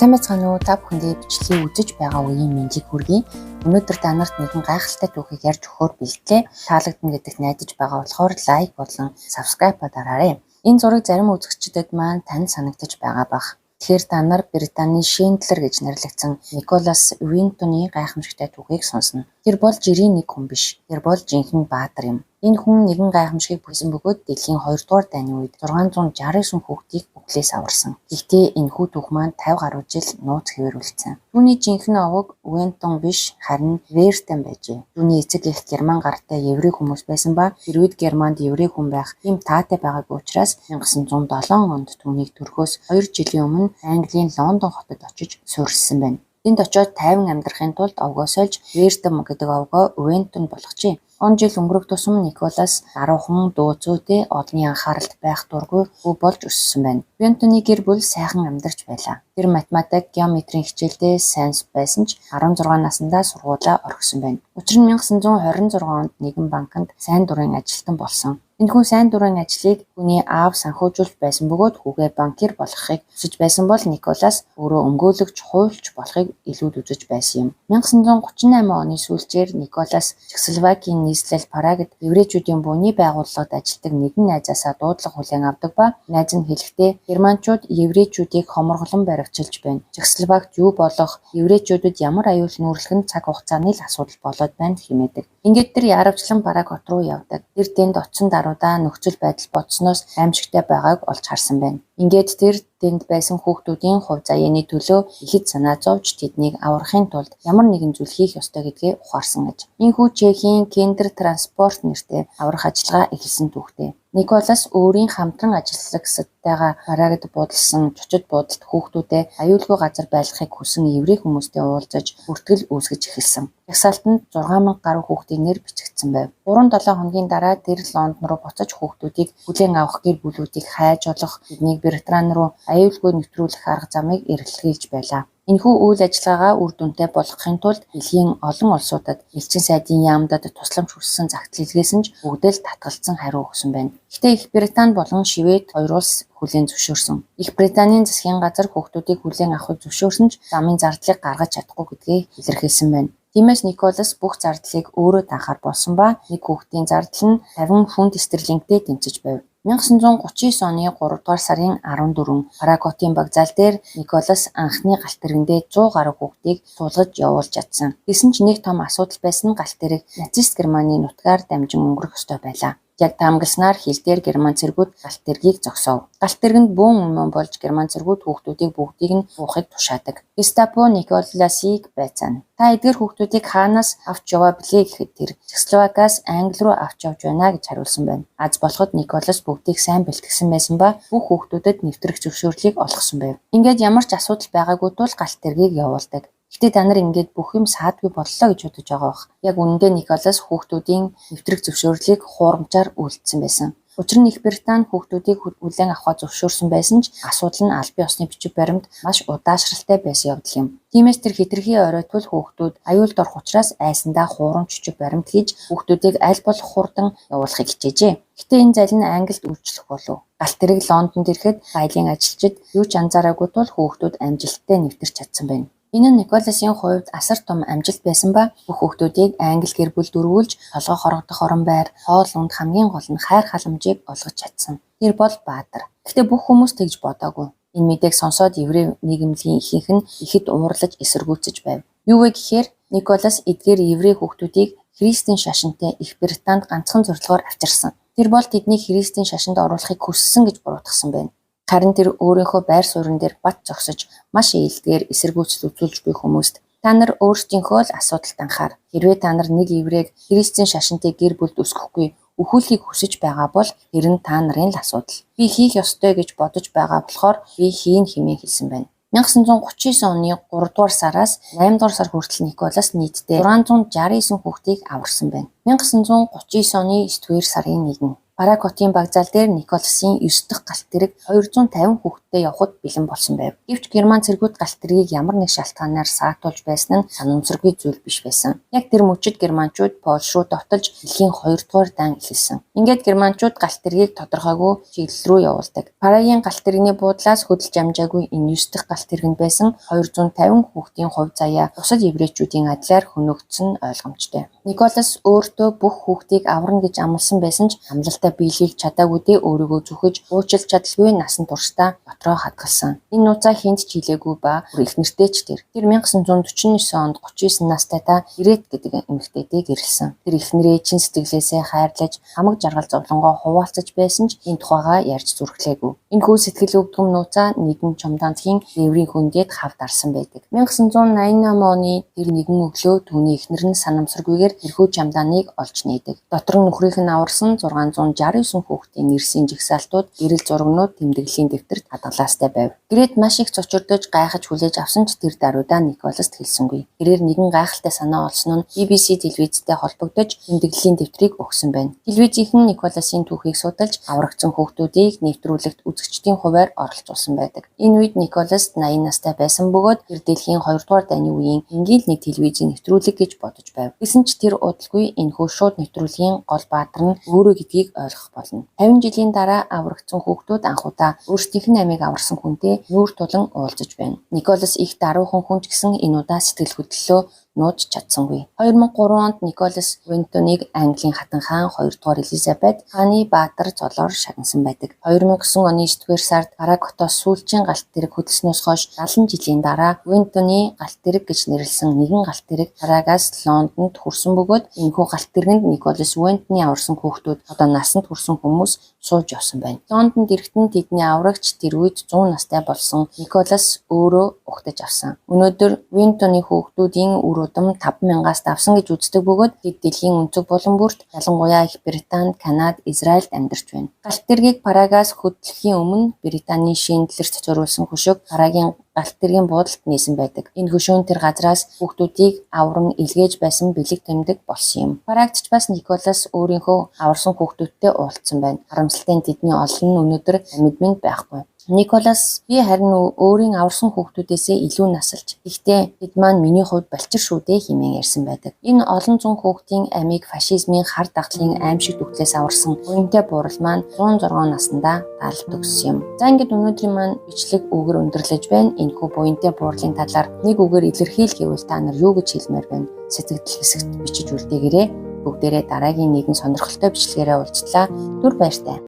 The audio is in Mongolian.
Сайн байцгаана уу? Та бүхэндээ бичлэгийг үзэж байгаа үеийн мэндийг хүргэе. Өнөөдөр та нарт нэгэн гайхалтай түүхийг ярьж өгөхөөр бэлтлээ. Таалагдана гэдэгт найдаж байгаа болохоор лайк болон subscribe дараарай. Энэ зураг зарим үзэгчдэд маань тань санагдаж байгаа бах. Тэгэхээр та нар Британий Шиндлер гэж нэрлэгдсэн Николас Винтоны гайхамшигтай түүхийг сонсно. Тэр бол жирийн нэг хүн биш. Тэр бол жинхэнэ баатар юм. Энэ хүн нэгэн гайхамшигыг бүсэн бөгөөд дэлхийн 2 дугаар дайны үед 669 хүүхдийг бүхлээс аварсан. Гэхдээ энэ хүү түүх маань 50 гаруй жил нууц хэвээрүүлсэн. Түүний жинхэнэ овог Вентон биш харин Вертен байжээ. Түүний эцэг эх герман гартай еврей хүмүүс байсан ба тэр үед Германд еврей хүн байх тийм таатай байгаагүй учраас 1907 онд түүнийг төрхөөс 2 жилийн өмнө Английн Лондон хотод очиж суурилсан байна. Энд очиод тайван амьдрахын тулд овгоо сольж Вертен гэдэг овгоо Вентон болгожээ. Он жил өнгөрөх тусам Николас даруухан дуу зүйтэй олонний анхааралд байх дургүй хүү болж өссөн байна. Вентоны гэр бүл сайхан амьдарч байлаа. Тэр математик, геометрийн хичээлдээ сайн байсан ч 16 наснда сургуулаа орхисон байна. Учир нь 1926 онд нэгэн банкнд сайн дурын ажилтан болсон. Энэхүү сайн дурын ажлыг хүний аав санхүүжүүлж байсан бөгөөд хүүгээ банкир болгохыг хүсэж байсан бол Николас өөрөө өмгөөлөгч, хуульч болохыг илүүд үзэж байсан юм. 1938 оны сүүлчээр Николас Чехословакийн нийслэл Прагад еврейчүүдийн бууны байгууллагад ажилладаг нэгэн найзаасаа дуудлага хүлээн авдаг ба найз нь хэлэхдээ германчууд еврейчүүдийг хоморголон баривчилж байна. Чехословакт юу болох, еврейчүүдэд ямар аюул нүүрлэх нь цаг хугацааны л асуудал болоод байна хэмээдэг. Ингээд тэр яарвчлан Праг хот руу явдаг. Тэр тэнд очсон даруйдаа нөхцөл байдал бодсноос аимшигтай байгааг олж харсан байна. Ингээд тэр тэнд байсан хүүхдүүдийн хувь заяаны төлөө ихэд санаа зовж тэднийг аврахын тулд ямар нэгэн зүйл хийх ёстой гэдгээ ухаарсан аж. Энэхүү Чехийн Кендер транспорт нэртэй аврах ажиллагаа эхэлсэн түүхтэй. Николас өөрийн хамтран ажиллагчдтайгаа Прагад буудалсан чочод буудалд хүүхдүүдэд аюулгүй газар байлгахыг хүсэн еврей хүмүүстэй уулзаж бүртгэл үүсгэж эхэлсэн. Жагсаалтанд 6000 гаруй хүүхдийн нэр бичигдсэн байв. 3-7 хоногийн дараа тэр Лондон руу буцаж хүүхдүүдийг хүлээн авах гэр бүлүүдийг хайж олох, тэднийг Британи руу аюулгүй нэвтрүүлэх арга замыг эрэлхийлж байлаа. Энэхүү үйл ажиллагаагаа үр дүнтэй болгохын тулд дэлхийн олон улсуудад элчин сайдын яамдад тусламж хүссэн загтал илгээсэн ч бүгд л татгалзсан хариу өгсөн байна. Гэхдээ Их Британи болон Швед хоёр улс хүлээн зөвшөөрсөн. Их Британийн засгийн газар хүүхдүүдийг хүлээн авахыг зөвшөөрсөн ч замын зардлыг гаргаж чадахгүй гэдгээ илэрхийлсэн байна. Тиймээс Николас бүх зардлыг өөрөө даахаар болсон ба нэг хүүхдийн зардал нь 50 фунт стерлингтэй тэнцэж байв. 1939 оны 3 дугаар сарын 14 Праг хотын вокзал дээр Николас анхны галт тэргэндээ 100 гаруй хүүхдийг суулгаж явуулж чадсан. Гэсэн ч нэг том асуудал байсан нь галт тэрэг нацист Германы нутгаар дамжин өнгөрөх ёстой байлаа. Яг таамагласнаар хил дээр Герман цэргүүд галт тэргийг зогсов. Галт тэргэнд бөөн өмнө болж Герман цэргүүд хүүхдүүдийг бүгдийг нь буухыг тушаадаг. Гестапо Николасыг байцаана. Та эдгээр хүүхдүүдийг хаанаас авч яваа билээ гэхэд тэр Чехословакиас Англи руу авч явж байна гэж хариулсан байна. Аз болоход Николас бүгдийг сайн бэлтгэсэн байсан ба бүх хүүхдүүдэд нэвтрэх зөвшөөрлийг олгосон байв. Ингээд ямар ч асуудал байгаагүй тул галт тэргийг явуулдаг. Гэтэ та нар ингээд бүх юм саадгүй боллоо гэж бодож байгаа бох. Яг үнэндээ Николас хүүхдүүдийн нэвтрэх зөвшөөрлийг хуурамчаар үйлдсэн байсан. Учир нь Их Британи хүүхдүүдийг хүлээн авахаа зөвшөөрсөн байсан ч асуудал нь аль бие усны бичиг баримт маш удаашралтай байсан явдал юм. Тиймээс тэр хэтэрхий оройтвол хүүхдүүд аюулд орох учраас айсандаа хуурамч бичиг баримт хийж хүүхдүүдийг аль болох хурдан явуулахыг хичээжээ. Гэтэ энэ зал нь Англид үйлчлэх болов. Галт тэрэг Лондонд ирэхэд гайлын ажилчид юу ч анзаараагүй тул хүүхдүүд амжилттай нэвтэрч чадсан байна. Энэ нь Николасын хувьд асар том амжилт байсан ба бүх хүүхдүүдийг англи гэр бүл дөрвүүлж толгой хорогдох орон байр, хоол унд хамгийн гол нь хайр халамжийг олгож чадсан. Тэр бол баатар. Гэхдээ бүх хүмүүс тэгж бодоогүй. Энэ мэдээг сонсоод еврей нийгэмлэгийн ихэнх нь ихэд уурлаж эсэргүүцэж байв. Юу вэ гэхээр Николас эдгээр еврей хүүхдүүдийг Христийн шашинтай Их Британд ганцхан зорилгоор авчирсан. Тэр бол тэднийг Христийн шашинд оруулахыг хүссэн гэж буруутгасан байна. Харин тэр өөрийнхөө байр суурин дээр бат зогсож маш ээлдгээр эсэргүүцэл үзүүлж буй хүмүүст та нар өөрсдийнхөө л асуудалд анхаар. Хэрвээ та нар нэг еврейг Христийн шашинтай гэр бүлд өсгөхгүй өхүүлхийг хүсэж байгаа бол тэр нь та нарын л асуудал. Би хийх ёстой гэж бодож байгаа болохоор би хийн хэмээн хэлсэн байна. 1939 оны 3 дугаар сараас 8 дугаар сар хүртэл Николас нийтдээ 669 хүүхдийг аварсан байна. 1939 оны 9 дугаар сарын 1 Бараг хотын багзаал дээр Николасын 9 дахь галт тэрэг 250 хүүхэдтэй явахад бэлэн болсон байв. Гэвч Герман цэргүүд галт тэргийг ямар нэг шалтгаанаар саатуулж байсан нь санамсаргүй зүйл биш байсан. Яг тэр мөчид германчууд Польш руу довтолж дэлхийн 2 дугаар дан эхэлсэн. Ингээд германчууд галт тэргийг тодорхойгүй чиглэл рүү явуулдаг. Парагийн галт тэрэгний буудлаас хөдөлж амжаагүй энэ 9 дахь галт тэрэг нь байсан 250 хүүхдийн хувь заяа бусад еврейчүүдийн адилаар хөнөөгдсөн нь ойлгомжтой. Николас өөртөө бүх хүүхдийг аварна гэж амласан байсан ч амлалтаа биелүүлж чадаагүйдээ өөрийгөө зүхэж уучлж чадалгүй насан туршдаа дотроо хадгалсан. Энэ нууцаа хүнд ч хэлээгүй ба бүр их нэртэй ч тэр 1949 онд 39 настай та Ирээд гэдэг эмэгтэйтэй гэрэлсэн. Тэр эхнэрээ чин сэтгэлээсээ хайрлаж хамаг жаргал зовлонгоо хуваалцаж байсан ч энэ тухайгаа ярьж зүрхлээгүй. Энэ хүү сэтгэл өвдгөм нууцаа нэгэн чомдаангийн дээврийн хүндэд хав дарсан байдаг. 1988 оны тэр нэгэн өглөө түүний эхнэр нь санамсаргүйгээр тэрхүү чамдааныг олж нээдэг. Дотор нь нөхрийнх нь аварсан 669 хүүхдийн нэрсийн жигсаалтууд гэрэл зурагнууд тэмдэглэлийн дэвтэрт хадгалаастай байв. Гэрээд маш их цочирдож гайхаж хүлээж авсан ч тэр даруйдаа Николаст хэлсэнгүй. Тэрээр нэгэн гайхалтай санаа олсон нь BBC телевизтэй холбогдож тэмдэглэлийн дэвтрийг өгсөн байна. Телевизийнхэн Николасын түүхийг судалж аврагдсан хүүхдүүдийг нэвтрүүлэгт үзэгчдийн хуваар оролцуулсан байдаг. Энэ үед Николас 80 настай байсан бөгөөд тэр дэлхийн 2 дугаар дайны үеийн энгийн нэг телевизийн нэвтрүүлэг гэж бодож байв. Гэсэн ч тэр удалгүй энэхүү шууд нэвтрүүлгийн гол баатар нь өөрөө гэдгийг ойлгох болно. 50 жилийн дараа аврагдсан хүүхдүүд анхудаа өөрсдийнх нь амийг аварсан хүнтэй нүүр тулан уулзаж байна. Николас их даруухан хүн ч гэсэн энэ удаа сэтгэл хөдлөлөө нууж чадсангүй. 2003 онд Николас Вентоныг Английн хатан хаан 2 дугаар Элизабет хааны баатар золоор шагнасан байдаг. 2009 оны 9-р сард Бараг хотоос сүүлчийн галт тэрэг хөдөлснөөс хойш 70 жилийн дараа Вентоны галт тэрэг гэж нэрлсэн нэгэн галт тэрэг Барагаас Лондонд хүрсэн бөгөөд энэхүү галт тэрэгэнд Николас Вентоны аварсан хүүхдүүд одоо насанд хүрсэн хүмүүс сууж явсан байна. Лондонд ирэхдээ тэдний аврагч тэр үед 100 настай болсон Николас өөрөө угтаж авсан. Өнөөдөр Вентоны хүүхдүүдийн үр удам 5,000-аас давсан гэж үздэг бөгөөд тэд дэлхийн өнцөг булан бүрт ялангуяа Их Британд, Канад, Израильд амьдарч байна. Галт тэргийг Парагаас хөдлөхийн өмнө Британий шинэтлэрт зориулсан хөшөөг Парагийн галт тэргийн буудалд нээсэн байдаг. Энэ хөшөөн тэр газраас хүүхдүүдийг авран илгээж байсан бэлэг тэмдэг болсон юм. Парагт ч бас Николас өөрийнхөө аварсан хүүхдүүдтэй уулзсан байна. Харамсалтай нь тэдний олон нь өнөөдөр амьд мэнд байхгүй. Николас би харин өөрийн аварсан хүүхдүүдээсээ илүү насалж. Гэхдээ бид маань миний хувьд балчир шүү дээ хэмээн ярьсан байдаг. Энэ олон зуун хүүхдийн амийг фашизмын хар дагалын аимшиг дүглээс аварсан буянтай буурал маань 106 наснда даалт өгсөн юм. За ингээд өнөөдрийн маань бичлэг үгээр өндөрлөж байна. Энэхүү буянтай буурлын талаар нэг үгээр илэрхийл гэвэл та нар юу гэж хэлмээр байна? Сэтгэл хэсэгт бичиж үлдээгээрэй. Бүгдээрээ дараагийн нэгэн сонирхолтой бичлэгээрээ уулзлаа. Түр баяртай.